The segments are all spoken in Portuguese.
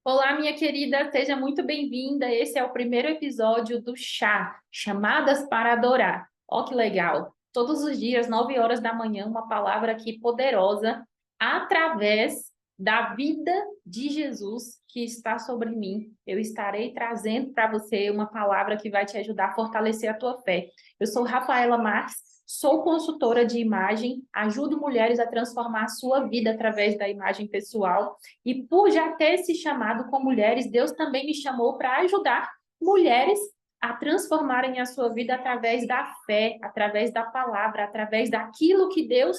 Olá, minha querida, seja muito bem-vinda. Esse é o primeiro episódio do Chá, Chamadas para Adorar. Ó, que legal! Todos os dias, 9 horas da manhã, uma palavra aqui poderosa, através da vida de Jesus que está sobre mim. Eu estarei trazendo para você uma palavra que vai te ajudar a fortalecer a tua fé. Eu sou Rafaela Marques, sou consultora de imagem, ajudo mulheres a transformar a sua vida através da imagem pessoal. E por já ter se chamado com mulheres, Deus também me chamou para ajudar mulheres a transformarem a sua vida através da fé, através da palavra, através daquilo que Deus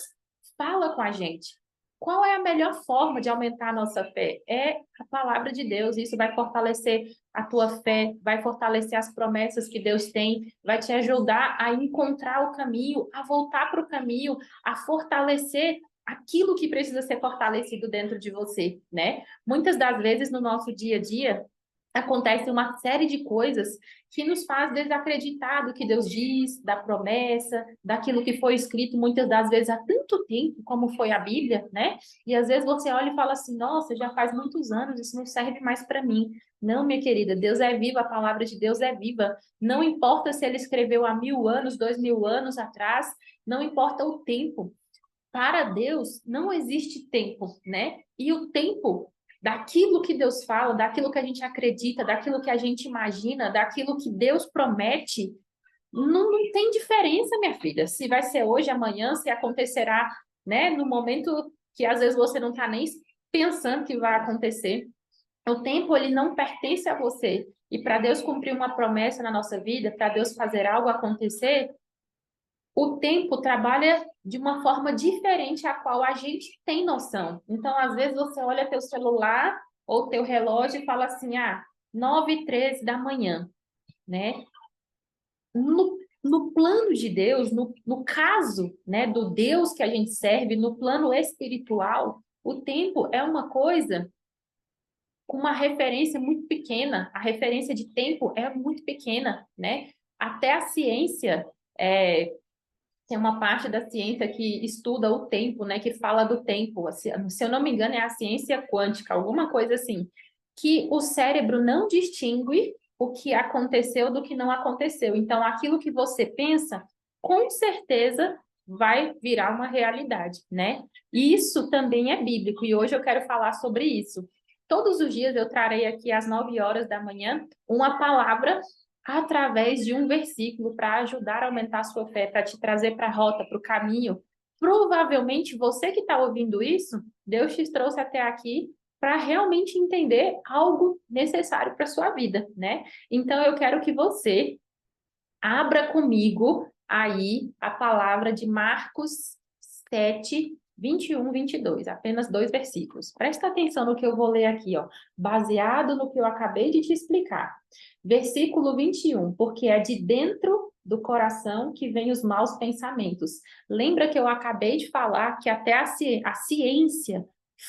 fala com a gente. Qual é a melhor forma de aumentar a nossa fé? É a palavra de Deus. Isso vai fortalecer a tua fé, vai fortalecer as promessas que Deus tem, vai te ajudar a encontrar o caminho, a voltar para o caminho, a fortalecer aquilo que precisa ser fortalecido dentro de você, né? Muitas das vezes no nosso dia a dia acontece uma série de coisas que nos faz desacreditar do que Deus diz, da promessa, daquilo que foi escrito muitas das vezes há tanto tempo, como foi a Bíblia, né? E às vezes você olha e fala assim: nossa, já faz muitos anos, isso não serve mais para mim. Não, minha querida, Deus é vivo, a palavra de Deus é viva. Não importa se ele escreveu há 1000 anos, 2000 anos atrás, não importa o tempo. Para Deus não existe tempo, né? E o tempo daquilo que Deus fala, daquilo que a gente acredita, daquilo que a gente imagina, daquilo que Deus promete, não tem diferença, minha filha. Se vai ser hoje, amanhã, se acontecerá, né? No momento que às vezes você não está nem pensando que vai acontecer. O tempo, ele não pertence a você. E para Deus cumprir uma promessa na nossa vida, para Deus fazer algo acontecer, o tempo trabalha de uma forma diferente a qual a gente tem noção. Então, às vezes, você olha teu celular ou teu relógio e fala assim, 9h13 da manhã, né? No plano de Deus, no caso, né, do Deus que a gente serve, no plano espiritual, o tempo é uma coisa com uma referência muito pequena. A referência de tempo é muito pequena, né? Até a ciência tem uma parte da ciência que estuda o tempo, né, que fala do tempo. Se eu não me engano, é a ciência quântica, alguma coisa assim, que o cérebro não distingue o que aconteceu do que não aconteceu. Então, aquilo que você pensa, com certeza vai virar uma realidade, né? E isso também é bíblico, e hoje eu quero falar sobre isso. Todos os dias eu trarei aqui às 9 horas da manhã uma palavra através de um versículo para ajudar a aumentar a sua fé, para te trazer para a rota, para o caminho. Provavelmente você que está ouvindo isso, Deus te trouxe até aqui para realmente entender algo necessário para a sua vida, né? Então eu quero que você abra comigo aí a palavra de Marcos 7, 21, 22, apenas dois versículos. Presta atenção no que eu vou ler aqui, ó, baseado no que eu acabei de te explicar. Versículo 21, porque é de dentro do coração que vem os maus pensamentos. Lembra que eu acabei de falar que até a ciência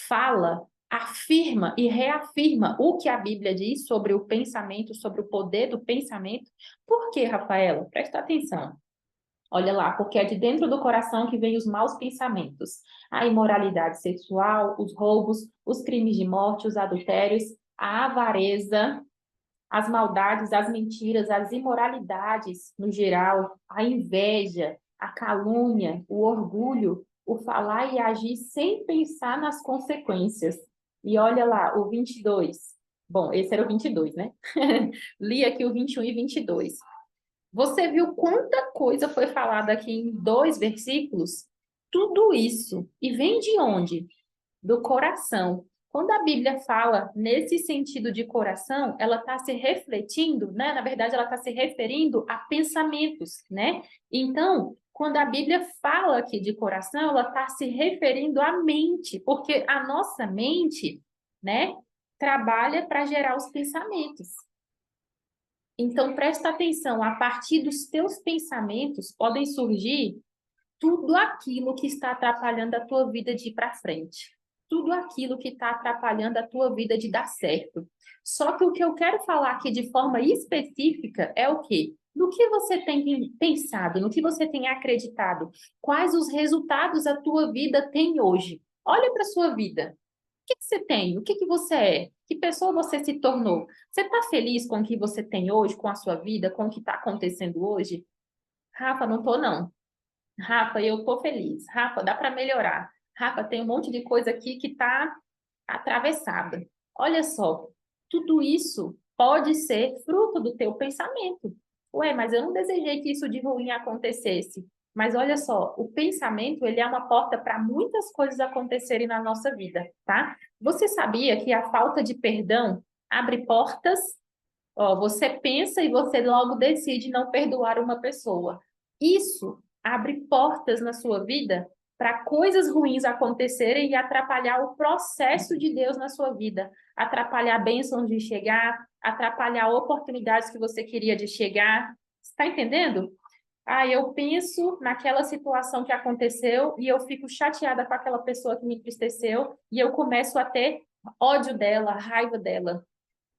fala, afirma e reafirma o que a Bíblia diz sobre o pensamento, sobre o poder do pensamento? Por quê, Rafaela? Presta atenção. Olha lá, porque é de dentro do coração que vem os maus pensamentos, a imoralidade sexual, os roubos, os crimes de morte, os adultérios, a avareza, as maldades, as mentiras, as imoralidades no geral, a inveja, a calúnia, o orgulho, o falar e agir sem pensar nas consequências. E olha lá, o 22. Bom, esse era o 22, né? Li aqui o 21 e 22. Você viu quanta coisa foi falada aqui em dois versículos? Tudo isso. E vem de onde? Do coração. Quando a Bíblia fala nesse sentido de coração, ela está se refletindo, né? Na verdade, ela está se referindo a pensamentos, né? Então, quando a Bíblia fala aqui de coração, ela está se referindo à mente, porque a nossa mente, né, trabalha para gerar os pensamentos. Então, presta atenção, a partir dos teus pensamentos podem surgir tudo aquilo que está atrapalhando a tua vida de ir para frente. Tudo aquilo que está atrapalhando a tua vida de dar certo. Só que o que eu quero falar aqui de forma específica é o quê? No que você tem pensado, no que você tem acreditado, quais os resultados a tua vida tem hoje. Olha para a sua vida. O que você tem? O que você é? Que pessoa você se tornou? Você está feliz com o que você tem hoje, com a sua vida, com o que está acontecendo hoje? Rafa, não tô não. Rafa, eu tô feliz. Rafa, dá para melhorar. Rafa, tem um monte de coisa aqui que está atravessada. Olha só, tudo isso pode ser fruto do teu pensamento. Ué, mas eu não desejei que isso de ruim acontecesse. Mas olha só, o pensamento, ele é uma porta para muitas coisas acontecerem na nossa vida, tá? Você sabia que a falta de perdão abre portas? Ó, você pensa e você logo decide não perdoar uma pessoa. Isso abre portas na sua vida para coisas ruins acontecerem e atrapalhar o processo de Deus na sua vida, atrapalhar bênçãos de chegar, atrapalhar oportunidades que você queria de chegar. Está entendendo? Ah, eu penso naquela situação que aconteceu e eu fico chateada com aquela pessoa que me entristeceu e eu começo a ter ódio dela, raiva dela.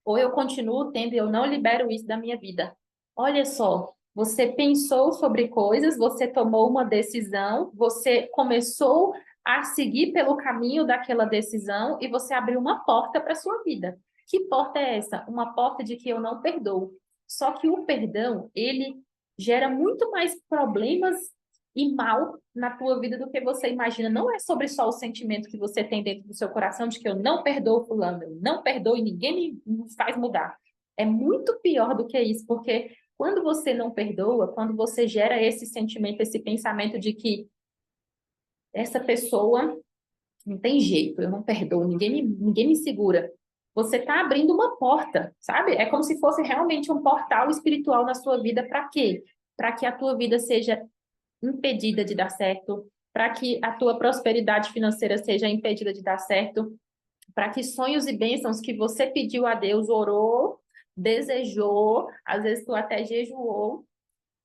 Ou eu continuo tendo e eu não libero isso da minha vida. Olha só, você pensou sobre coisas, você tomou uma decisão, você começou a seguir pelo caminho daquela decisão e você abriu uma porta para a sua vida. Que porta é essa? Uma porta de que eu não perdoo. Só que o perdão, ele gera muito mais problemas e mal na tua vida do que você imagina. Não é sobre só o sentimento que você tem dentro do seu coração de que eu não perdoo fulano, eu não perdoo e ninguém me faz mudar. É muito pior do que isso, porque quando você não perdoa, quando você gera esse sentimento, esse pensamento de que essa pessoa não tem jeito, eu não perdoo, ninguém me segura. Você está abrindo uma porta, sabe? É como se fosse realmente um portal espiritual na sua vida. Para quê? Para que a tua vida seja impedida de dar certo, para que a tua prosperidade financeira seja impedida de dar certo, para que sonhos e bênçãos que você pediu a Deus, orou, desejou, às vezes tu até jejuou,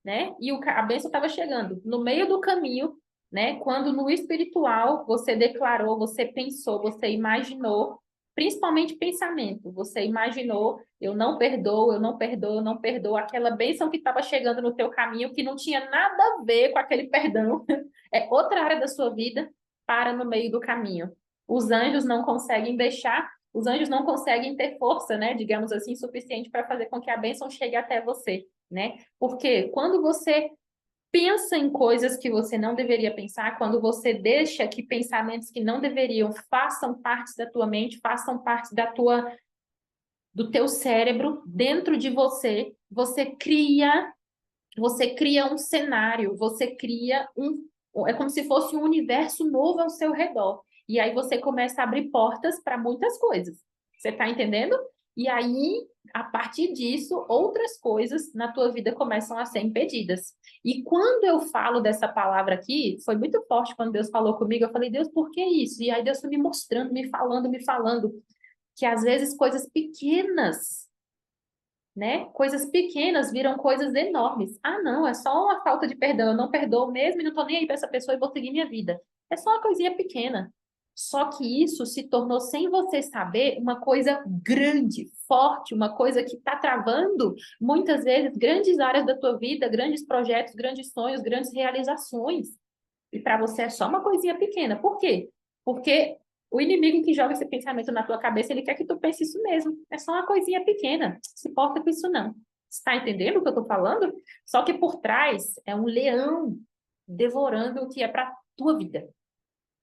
né? E a bênção estava chegando. No meio do caminho, né? Quando no espiritual você declarou, você pensou, você imaginou, principalmente pensamento, você imaginou, eu não perdoo, eu não perdoo, eu não perdoo, aquela bênção que estava chegando no teu caminho, que não tinha nada a ver com aquele perdão, é outra área da sua vida, para no meio do caminho. Os anjos não conseguem deixar, os anjos não conseguem ter força, né? Digamos assim, suficiente para fazer com que a bênção chegue até você, né? Porque quando você pensa em coisas que você não deveria pensar, quando você deixa que pensamentos que não deveriam façam parte da tua mente, façam parte do teu cérebro, dentro de você, você cria um cenário, você cria é como se fosse um universo novo ao seu redor. E aí você começa a abrir portas para muitas coisas. Você está entendendo? E aí, a partir disso, outras coisas na tua vida começam a ser impedidas. E quando eu falo dessa palavra aqui, foi muito forte quando Deus falou comigo. Eu falei, Deus, por que isso? E aí Deus foi me mostrando, me falando, que às vezes coisas pequenas, né? Coisas pequenas viram coisas enormes. Ah, não, é só uma falta de perdão. Eu não perdoo mesmo e não tô nem aí para essa pessoa e vou seguir minha vida. É só uma coisinha pequena. Só que isso se tornou, sem você saber, uma coisa grande, forte, uma coisa que está travando, muitas vezes, grandes áreas da tua vida, grandes projetos, grandes sonhos, grandes realizações. E para você é só uma coisinha pequena. Por quê? Porque o inimigo que joga esse pensamento na tua cabeça, ele quer que tu pense isso mesmo. É só uma coisinha pequena. Não se importa com isso, não. Está entendendo o que eu estou falando? Só que por trás é um leão devorando o que é para tua vida.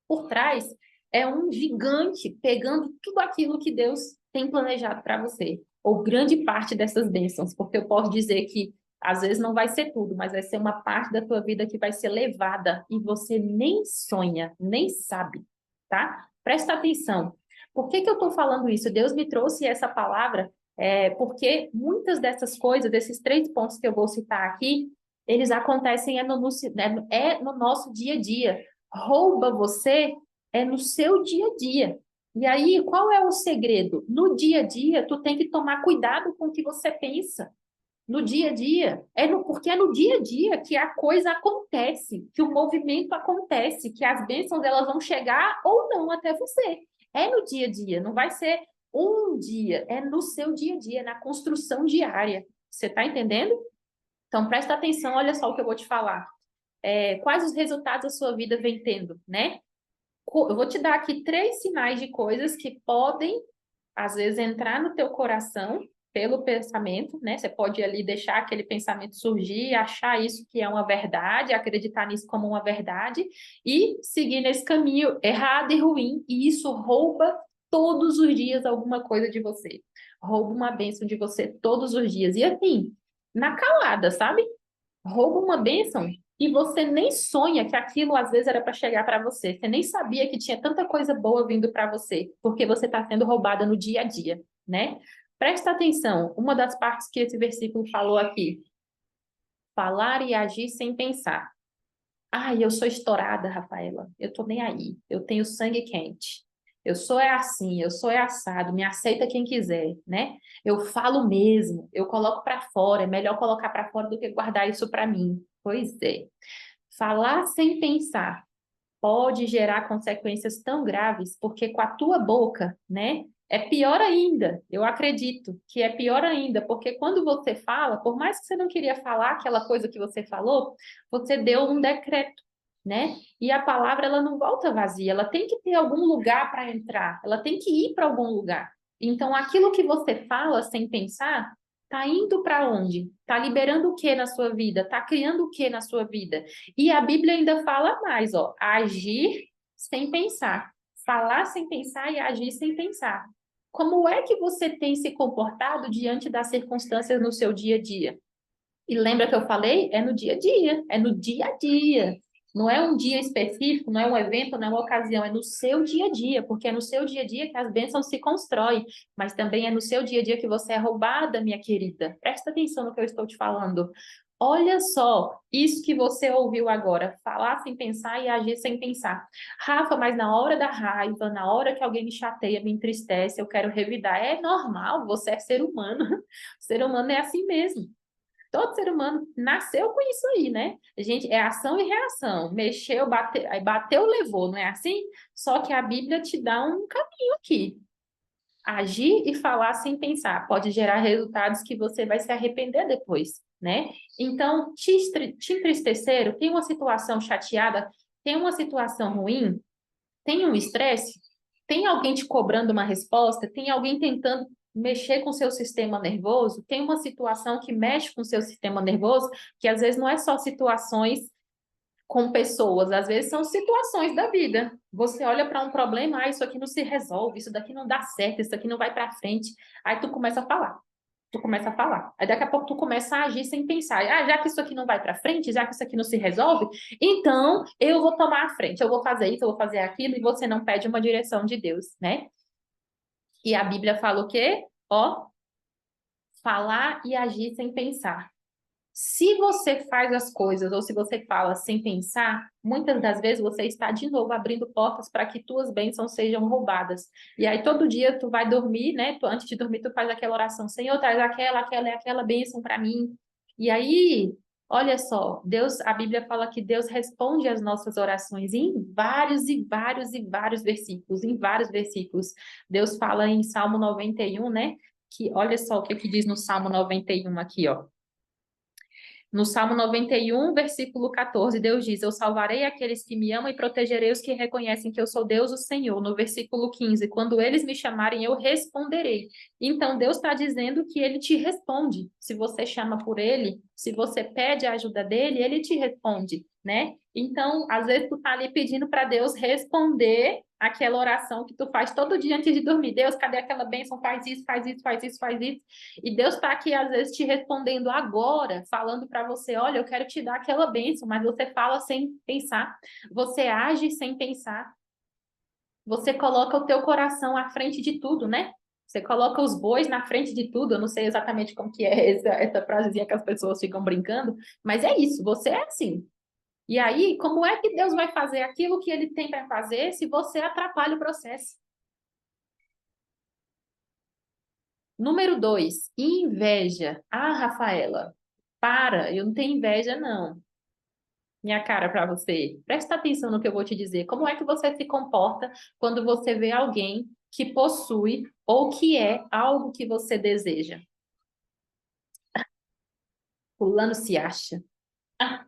Por trás é um gigante pegando tudo aquilo que Deus tem planejado para você, ou grande parte dessas bênçãos, porque eu posso dizer que às vezes não vai ser tudo, mas vai ser uma parte da tua vida que vai ser levada e você nem sonha, nem sabe, tá? Presta atenção. Por que que eu estou falando isso? Deus me trouxe essa palavra porque muitas dessas coisas, desses três pontos que eu vou citar aqui, eles acontecem é no nosso dia a dia. Rouba você é no seu dia a dia. E aí, qual é o segredo? No dia a dia, tu tem que tomar cuidado com o que você pensa. No dia a dia, porque é no dia a dia que a coisa acontece, que o movimento acontece, que as bênçãos elas vão chegar ou não até você. É no dia a dia, não vai ser um dia, é no seu dia a dia, na construção diária. Você está entendendo? Então, presta atenção, olha só o que eu vou te falar. Quais os resultados a sua vida vem tendo, né? Eu vou te dar aqui três sinais de coisas que podem às vezes, entrar no teu coração pelo pensamento, né? Você pode ali deixar aquele pensamento surgir, achar isso que é uma verdade, acreditar nisso como uma verdade e seguir nesse caminho errado e ruim. E isso rouba todos os dias alguma coisa de você. Rouba uma bênção de você todos os dias. E assim, na calada, sabe? Rouba uma bênção e você nem sonha que aquilo às vezes era para chegar para você. Você nem sabia que tinha tanta coisa boa vindo para você, porque você está sendo roubada no dia a dia, né? Presta atenção, uma das partes que esse versículo falou aqui: falar e agir sem pensar. Ai, eu sou estourada, Rafaela. Eu tô nem aí. Eu tenho sangue quente. Eu sou é assim, eu sou é assado, me aceita quem quiser, né? Eu falo mesmo, eu coloco para fora, é melhor colocar para fora do que guardar isso para mim. Pois é. Falar sem pensar pode gerar consequências tão graves, porque com a tua boca, né, é pior ainda. Eu acredito que é pior ainda, porque quando você fala, por mais que você não queria falar aquela coisa que você falou, você deu um decreto, né? E a palavra ela não volta vazia, ela tem que ter algum lugar para entrar, ela tem que ir para algum lugar. Então, aquilo que você fala sem pensar, tá indo para onde? Tá liberando o que na sua vida? Tá criando o que na sua vida? E a Bíblia ainda fala mais, ó, agir sem pensar, falar sem pensar e agir sem pensar. Como é que você tem se comportado diante das circunstâncias no seu dia a dia? E lembra que eu falei? É no dia a dia, é no dia a dia. Não é um dia específico, não é um evento, não é uma ocasião, é no seu dia a dia, porque é no seu dia a dia que as bênçãos se constroem, mas também é no seu dia a dia que você é roubada, minha querida. Presta atenção no que eu estou te falando. Olha só, isso que você ouviu agora, falar sem pensar e agir sem pensar. Rafa, mas na hora da raiva, na hora que alguém me chateia, me entristece, eu quero revidar. É normal, você é ser humano. O ser humano é assim mesmo. Todo ser humano nasceu com isso aí, né? A gente é ação e reação. Mexeu, bateu, aí bateu, levou, não é assim? Só que a Bíblia te dá um caminho aqui. Agir e falar sem pensar pode gerar resultados que você vai se arrepender depois, né? Então, te entristeceram, tem uma situação chateada, tem uma situação ruim, tem um estresse, tem alguém te cobrando uma resposta, tem alguém tentando mexer com o seu sistema nervoso, tem uma situação que mexe com o seu sistema nervoso, que às vezes não é só situações com pessoas, às vezes são situações da vida. Você olha para um problema, ah, isso aqui não se resolve, isso daqui não dá certo, isso aqui não vai para frente. Aí tu começa a falar. Tu começa a falar. Aí daqui a pouco tu começa a agir sem pensar. Ah, já que isso aqui não vai para frente, já que isso aqui não se resolve, então eu vou tomar a frente, eu vou fazer isso, eu vou fazer aquilo, e você não pede uma direção de Deus, né? E a Bíblia fala o quê? Ó, falar e agir sem pensar. Se você faz as coisas ou se você fala sem pensar, muitas das vezes você está de novo abrindo portas para que tuas bênçãos sejam roubadas. E aí todo dia tu vai dormir, né? Antes de dormir tu faz aquela oração, Senhor, traz aquela e aquela bênção para mim. E aí, olha só, Deus, a Bíblia fala que Deus responde às nossas orações em vários e vários e vários versículos, em vários versículos. Deus fala em Salmo 91, né? Que olha só o que diz no Salmo 91 aqui, ó. No Salmo 91, versículo 14, Deus diz: Eu salvarei aqueles que me amam e protegerei os que reconhecem que eu sou Deus, o Senhor. No versículo 15, quando eles me chamarem, eu responderei. Então, Deus está dizendo que ele te responde. Se você chama por ele, se você pede a ajuda dele, ele te responde, né? Então, às vezes, tu tá ali pedindo para Deus responder aquela oração que tu faz todo dia antes de dormir. Deus, cadê aquela bênção? Faz isso, faz isso, faz isso, faz isso. E Deus está aqui, às vezes, te respondendo agora, falando para você: olha, eu quero te dar aquela bênção, mas você fala sem pensar, você age sem pensar, você coloca o teu coração à frente de tudo, né? Você coloca os bois na frente de tudo. Eu não sei exatamente como que é essa frasezinha que as pessoas ficam brincando, mas é isso, você é assim. E aí, como é que Deus vai fazer aquilo que ele tem para fazer se você atrapalha o processo? Número 2, inveja. Ah, Rafaela, para, eu não tenho inveja, não. Minha cara para você. Presta atenção no que eu vou te dizer. Como é que você se comporta quando você vê alguém que possui ou que é algo que você deseja? Fulano se acha. Ah,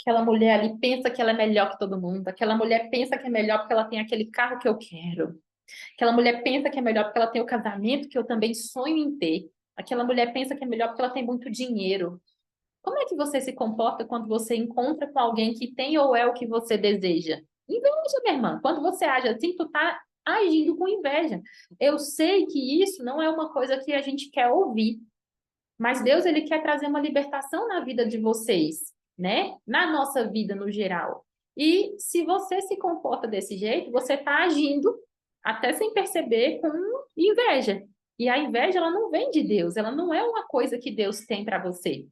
aquela mulher ali pensa que ela é melhor que todo mundo. Aquela mulher pensa que é melhor porque ela tem aquele carro que eu quero. Aquela mulher pensa que é melhor porque ela tem o casamento que eu também sonho em ter. Aquela mulher pensa que é melhor porque ela tem muito dinheiro. Como é que você se comporta quando você encontra com alguém que tem ou é o que você deseja? Inveja, minha irmã. Quando você age assim, tu tá agindo com inveja. Eu sei que isso não é uma coisa que a gente quer ouvir, mas Deus, ele quer trazer uma libertação na vida de vocês, né? Na nossa vida no geral. E se você se comporta desse jeito, você está agindo até sem perceber com inveja. E a inveja, ela não vem de Deus, ela não é uma coisa que Deus tem para você.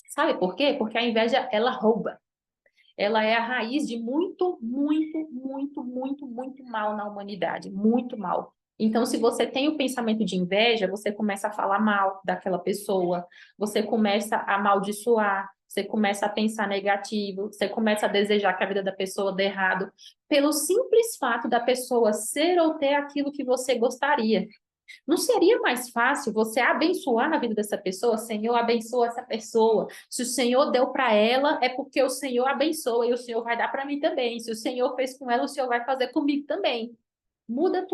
Sabe por quê? Porque a inveja, ela rouba. Ela é a raiz de muito, muito, muito, muito, muito mal na humanidade. Muito mal. Então, se você tem o pensamento de inveja, você começa a falar mal daquela pessoa, você começa a amaldiçoar, você começa a pensar negativo, você começa a desejar que a vida da pessoa dê errado, pelo simples fato da pessoa ser ou ter aquilo que você gostaria. Não seria mais fácil você abençoar na vida dessa pessoa? Senhor, abençoa essa pessoa. Se o Senhor deu para ela, é porque o Senhor abençoa e o Senhor vai dar para mim também. Se o Senhor fez com ela, o Senhor vai fazer comigo também. Muda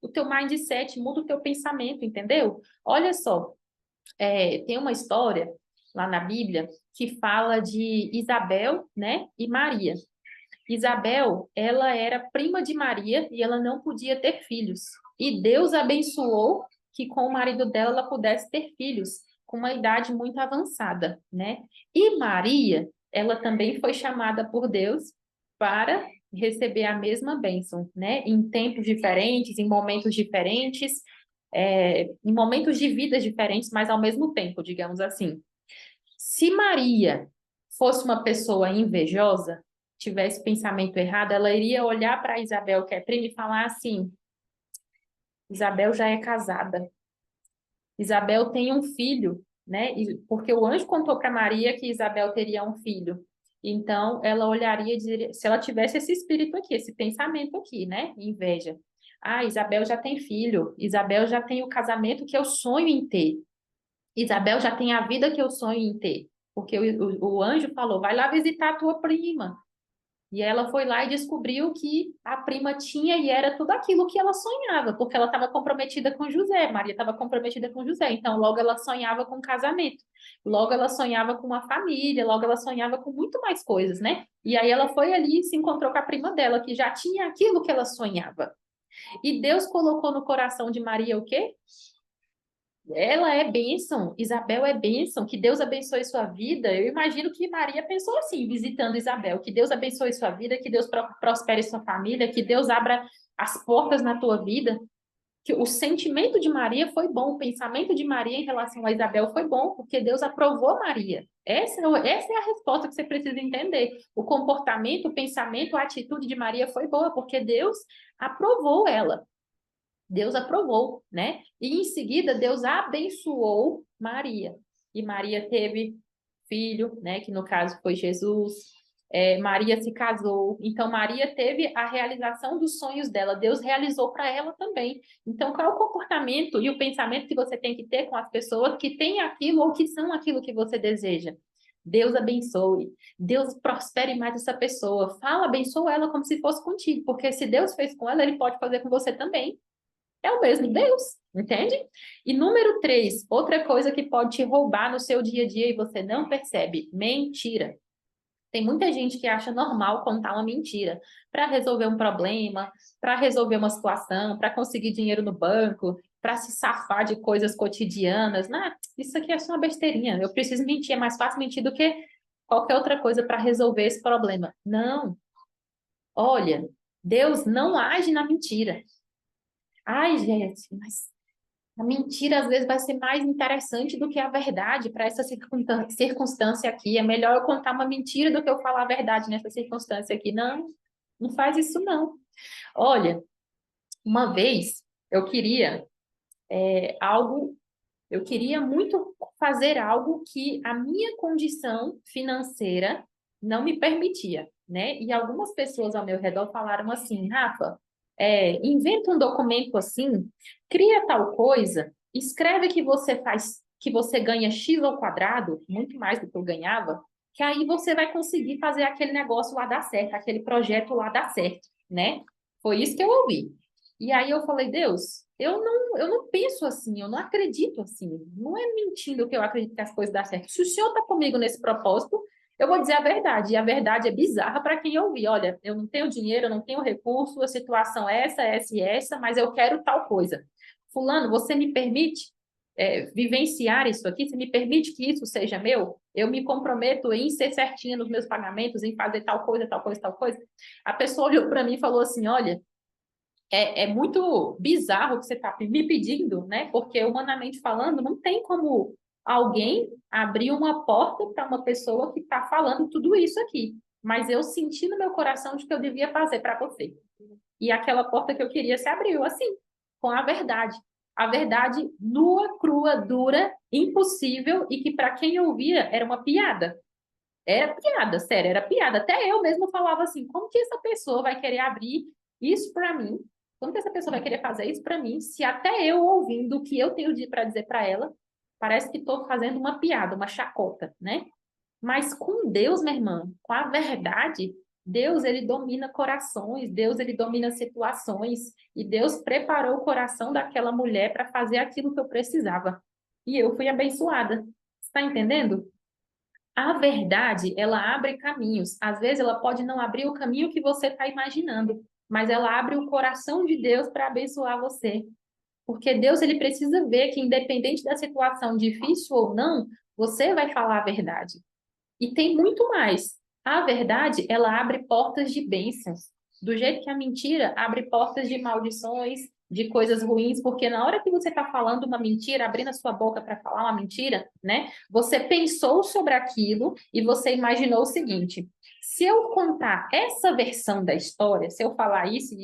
o teu mindset, muda o teu pensamento, entendeu? Olha só, tem uma história lá na Bíblia que fala de Isabel, né, e Maria. Isabel, ela era prima de Maria e ela não podia ter filhos. E Deus abençoou que com o marido dela ela pudesse ter filhos com uma idade muito avançada, né? E Maria, ela também foi chamada por Deus para receber a mesma bênção, né? Em tempos diferentes, em momentos diferentes, em momentos de vidas diferentes, mas ao mesmo tempo, digamos assim. Se Maria fosse uma pessoa invejosa, tivesse pensamento errado, ela iria olhar para Isabel, que é prima, e falar assim: Isabel já é casada, Isabel tem um filho, né? Porque o anjo contou para Maria que Isabel teria um filho. Então, ela olharia e diria, se ela tivesse esse espírito aqui, esse pensamento aqui, né? Inveja. Ah, Isabel já tem filho, Isabel já tem o casamento que eu sonho em ter. Isabel já tem a vida que eu sonho em ter. Porque o anjo falou, vai lá visitar a tua prima. E ela foi lá e descobriu que a prima tinha e era tudo aquilo que ela sonhava, porque ela estava comprometida com José, Maria estava comprometida com José, então logo ela sonhava com casamento, logo ela sonhava com uma família, logo ela sonhava com muito mais coisas, né? E aí ela foi ali e se encontrou com a prima dela, que já tinha aquilo que ela sonhava. E Deus colocou no coração de Maria o quê? Ela é bênção, Isabel é bênção, que Deus abençoe sua vida. Eu imagino que Maria pensou assim, visitando Isabel, que Deus abençoe sua vida, que Deus prospere sua família, que Deus abra as portas na tua vida. Que o sentimento de Maria foi bom, o pensamento de Maria em relação a Isabel foi bom, porque Deus aprovou Maria. Essa é a resposta que você precisa entender. O comportamento, o pensamento, a atitude de Maria foi boa, porque Deus aprovou ela. Deus aprovou, né? E em seguida, Deus abençoou Maria. E Maria teve filho, né? Que no caso foi Jesus. Maria se casou. Então, Maria teve a realização dos sonhos dela. Deus realizou para ela também. Então, qual é o comportamento e o pensamento que você tem que ter com as pessoas que têm aquilo ou que são aquilo que você deseja? Deus abençoe. Deus prospere mais essa pessoa. Fala, abençoa ela como se fosse contigo. Porque se Deus fez com ela, Ele pode fazer com você também. É o mesmo Deus, entende? E número 3, outra coisa que pode te roubar no seu dia a dia e você não percebe: mentira. Tem muita gente que acha normal contar uma mentira para resolver um problema, para resolver uma situação, para conseguir dinheiro no banco, para se safar de coisas cotidianas. Não, isso aqui é só uma besteirinha. Eu preciso mentir, é mais fácil mentir do que qualquer outra coisa para resolver esse problema. Não. Olha, Deus não age na mentira. Ai, gente, mas a mentira às vezes vai ser mais interessante do que a verdade para essa circunstância aqui. É melhor eu contar uma mentira do que eu falar a verdade nessa circunstância aqui. Não, não faz isso não. Olha, uma vez eu queria algo, eu queria muito fazer algo que a minha condição financeira não me permitia, né? E algumas pessoas ao meu redor falaram assim, Rafa, inventa um documento assim, cria tal coisa, escreve que você faz, que você ganha X ao quadrado, muito mais do que eu ganhava, que aí você vai conseguir fazer aquele negócio lá dar certo, aquele projeto lá dar certo, né? Foi isso que eu ouvi. E aí eu falei, Deus, eu não penso assim, eu não acredito assim. Não é mentindo que eu acredito que as coisas dão certo. Se o Senhor está comigo nesse propósito, eu vou dizer a verdade. E a verdade é bizarra para quem ouvir. Olha, eu não tenho dinheiro, eu não tenho recurso, a situação é essa e essa, mas eu quero tal coisa. Fulano, você me permite vivenciar isso aqui? Você me permite que isso seja meu? Eu me comprometo em ser certinha nos meus pagamentos, em fazer tal coisa, tal coisa, tal coisa. A pessoa olhou para mim e falou assim: olha, é muito bizarro o que você está me pedindo, né? Porque, humanamente falando, não tem como alguém abrir uma porta para uma pessoa que está falando tudo isso aqui. Mas eu senti no meu coração de que eu devia fazer para você. E aquela porta que eu queria se abriu, assim, com a verdade. A verdade nua, crua, dura, impossível e que para quem ouvia era uma piada. Era piada, sério, era piada. Até eu mesmo falava assim: como que essa pessoa vai querer abrir isso para mim? Como que essa pessoa vai querer fazer isso para mim? Se até eu ouvindo o que eu tenho para dizer para ela, parece que estou fazendo uma piada, uma chacota, né? Mas com Deus, minha irmã, com a verdade, Deus, ele domina corações, Deus, ele domina situações, e Deus preparou o coração daquela mulher para fazer aquilo que eu precisava. E eu fui abençoada. Está entendendo? A verdade, ela abre caminhos. Às vezes, ela pode não abrir o caminho que você está imaginando, mas ela abre o coração de Deus para abençoar você. Porque Deus, ele precisa ver que, independente da situação difícil ou não, você vai falar a verdade. E tem muito mais. A verdade, ela abre portas de bênçãos. Do jeito que a mentira abre portas de maldições, de coisas ruins, porque na hora que você está falando uma mentira, abrindo a sua boca para falar uma mentira, né? Você pensou sobre aquilo e você imaginou o seguinte: se eu contar essa versão da história, se eu falar isso,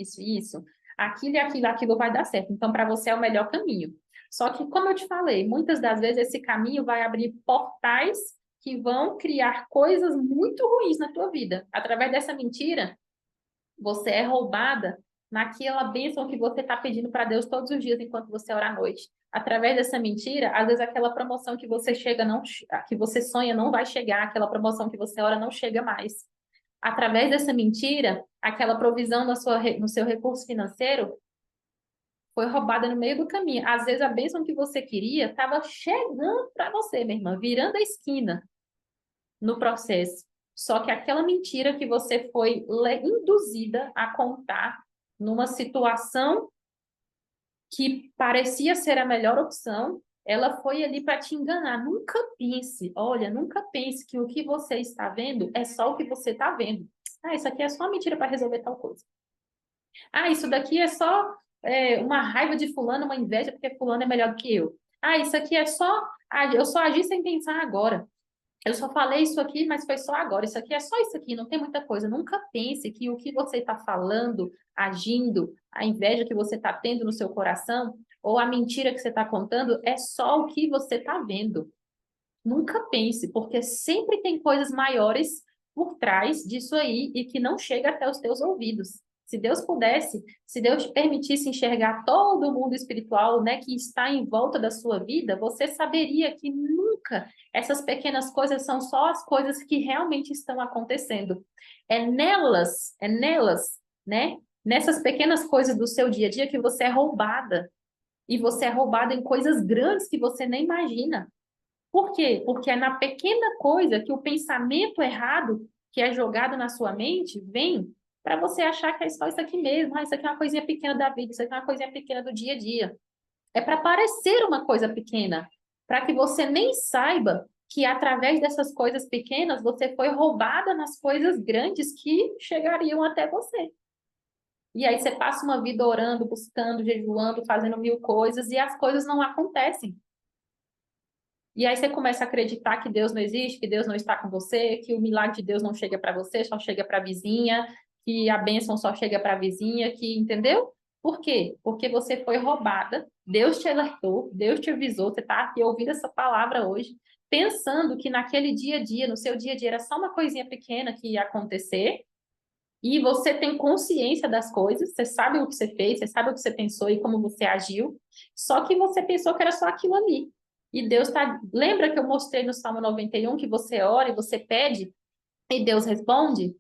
aquilo e aquilo, aquilo vai dar certo. Então, para você é o melhor caminho. Só que, como eu te falei, muitas das vezes esse caminho vai abrir portais que vão criar coisas muito ruins na tua vida. Através dessa mentira, você é roubada naquela bênção que você está pedindo para Deus todos os dias enquanto você ora à noite. Através dessa mentira, às vezes aquela promoção que você chega não, que você sonha não vai chegar, aquela promoção que você ora não chega mais. Através dessa mentira, aquela provisão no seu recurso financeiro foi roubada no meio do caminho. Às vezes a bênção que você queria estava chegando para você, minha irmã, virando a esquina no processo. Só que aquela mentira que você foi induzida a contar numa situação que parecia ser a melhor opção, ela foi ali para te enganar. Nunca pense, olha, nunca pense que o que você está vendo é só o que você está vendo. Ah, isso aqui é só mentira para resolver tal coisa. Ah, isso daqui é só uma raiva de fulano, uma inveja porque fulano é melhor do que eu. Ah, isso aqui é só, eu só agi sem pensar agora. Eu só falei isso aqui, mas foi só agora. Isso aqui é só isso aqui, não tem muita coisa. Nunca pense que o que você está falando, agindo, a inveja que você está tendo no seu coração, ou a mentira que você está contando, é só o que você está vendo. Nunca pense, porque sempre tem coisas maiores por trás disso aí e que não chega até os teus ouvidos. Se Deus pudesse, se Deus te permitisse enxergar todo o mundo espiritual, né, que está em volta da sua vida, você saberia que nunca essas pequenas coisas são só as coisas que realmente estão acontecendo. É nelas, né, nessas pequenas coisas do seu dia a dia que você é roubada. E você é roubada em coisas grandes que você nem imagina. Por quê? Porque é na pequena coisa que o pensamento errado que é jogado na sua mente vem para você achar que é só isso aqui mesmo, isso aqui é uma coisinha pequena da vida, isso aqui é uma coisinha pequena do dia a dia. É para parecer uma coisa pequena, para que você nem saiba que através dessas coisas pequenas você foi roubada nas coisas grandes que chegariam até você. E aí você passa uma vida orando, buscando, jejuando, fazendo mil coisas e as coisas não acontecem. E aí você começa a acreditar que Deus não existe, que Deus não está com você, que o milagre de Deus não chega para você, só chega para a vizinha, que a bênção só chega para a vizinha, que entendeu? Por quê? Porque você foi roubada, Deus te alertou, Deus te avisou, você está aqui ouvindo essa palavra hoje, pensando que naquele dia a dia, no seu dia a dia, era só uma coisinha pequena que ia acontecer, e você tem consciência das coisas, você sabe o que você fez, você sabe o que você pensou e como você agiu, só que você pensou que era só aquilo ali. E Deus está. Lembra que eu mostrei no Salmo 91 que você ora e você pede e Deus responde?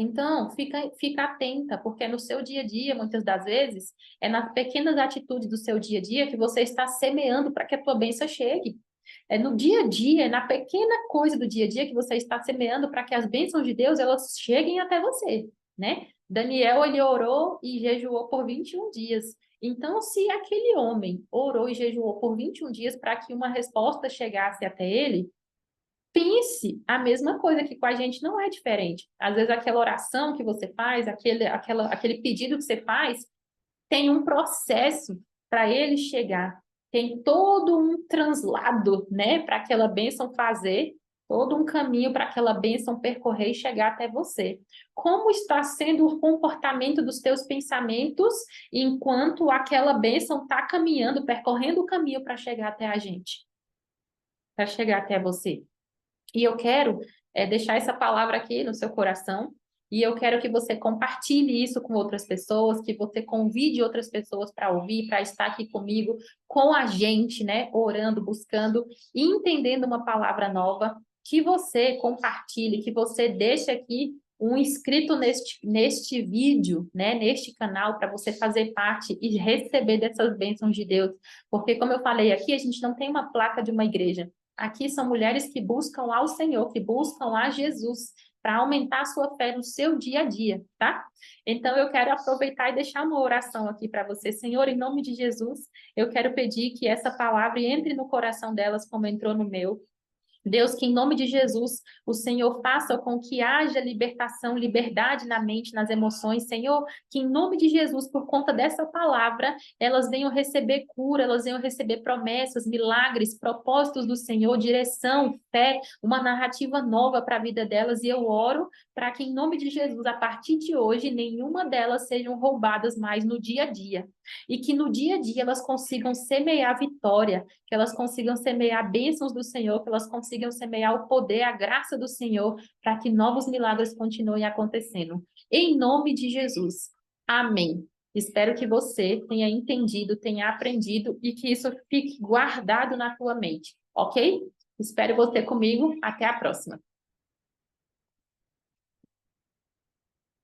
Então, fica atenta, porque no seu dia a dia, muitas das vezes, é nas pequenas atitudes do seu dia a dia que você está semeando para que a tua bênção chegue. É no dia a dia, é na pequena coisa do dia a dia que você está semeando para que as bênçãos de Deus elas cheguem até você, né? Daniel, ele orou e jejuou por 21 dias. Então, se aquele homem orou e jejuou por 21 dias para que uma resposta chegasse até ele, pense a mesma coisa que com a gente não é diferente. Às vezes aquela oração que você faz, aquele pedido que você faz, tem um processo para ele chegar. Tem todo um translado, né, para aquela bênção fazer, todo um caminho para aquela bênção percorrer e chegar até você. Como está sendo o comportamento dos teus pensamentos enquanto aquela bênção está caminhando, percorrendo o caminho para chegar até a gente, para chegar até você? E eu quero deixar essa palavra aqui no seu coração, e eu quero que você compartilhe isso com outras pessoas, que você convide outras pessoas para ouvir, para estar aqui comigo, com a gente, né? Orando, buscando e entendendo uma palavra nova, que você compartilhe, que você deixe aqui um inscrito neste vídeo, né? Neste canal, para você fazer parte e receber dessas bênçãos de Deus. Porque, como eu falei aqui, a gente não tem uma placa de uma igreja. Aqui são mulheres que buscam ao Senhor, que buscam a Jesus, para aumentar a sua fé no seu dia a dia, tá? Então, eu quero aproveitar e deixar uma oração aqui para você. Senhor, em nome de Jesus, eu quero pedir que essa palavra entre no coração delas como entrou no meu. Deus, que em nome de Jesus, o Senhor faça com que haja libertação, liberdade na mente, nas emoções. Senhor, que em nome de Jesus, por conta dessa palavra, elas venham receber cura, elas venham receber promessas, milagres, propósitos do Senhor, direção, fé, uma narrativa nova para a vida delas. E eu oro para que em nome de Jesus, a partir de hoje, nenhuma delas sejam roubadas mais no dia a dia. E que no dia a dia elas consigam semear vitória, que elas consigam semear bênçãos do Senhor, que elas consigam semear o poder, a graça do Senhor, para que novos milagres continuem acontecendo. Em nome de Jesus. Amém. Espero que você tenha entendido, tenha aprendido e que isso fique guardado na tua mente, ok? Espero você comigo. Até a próxima.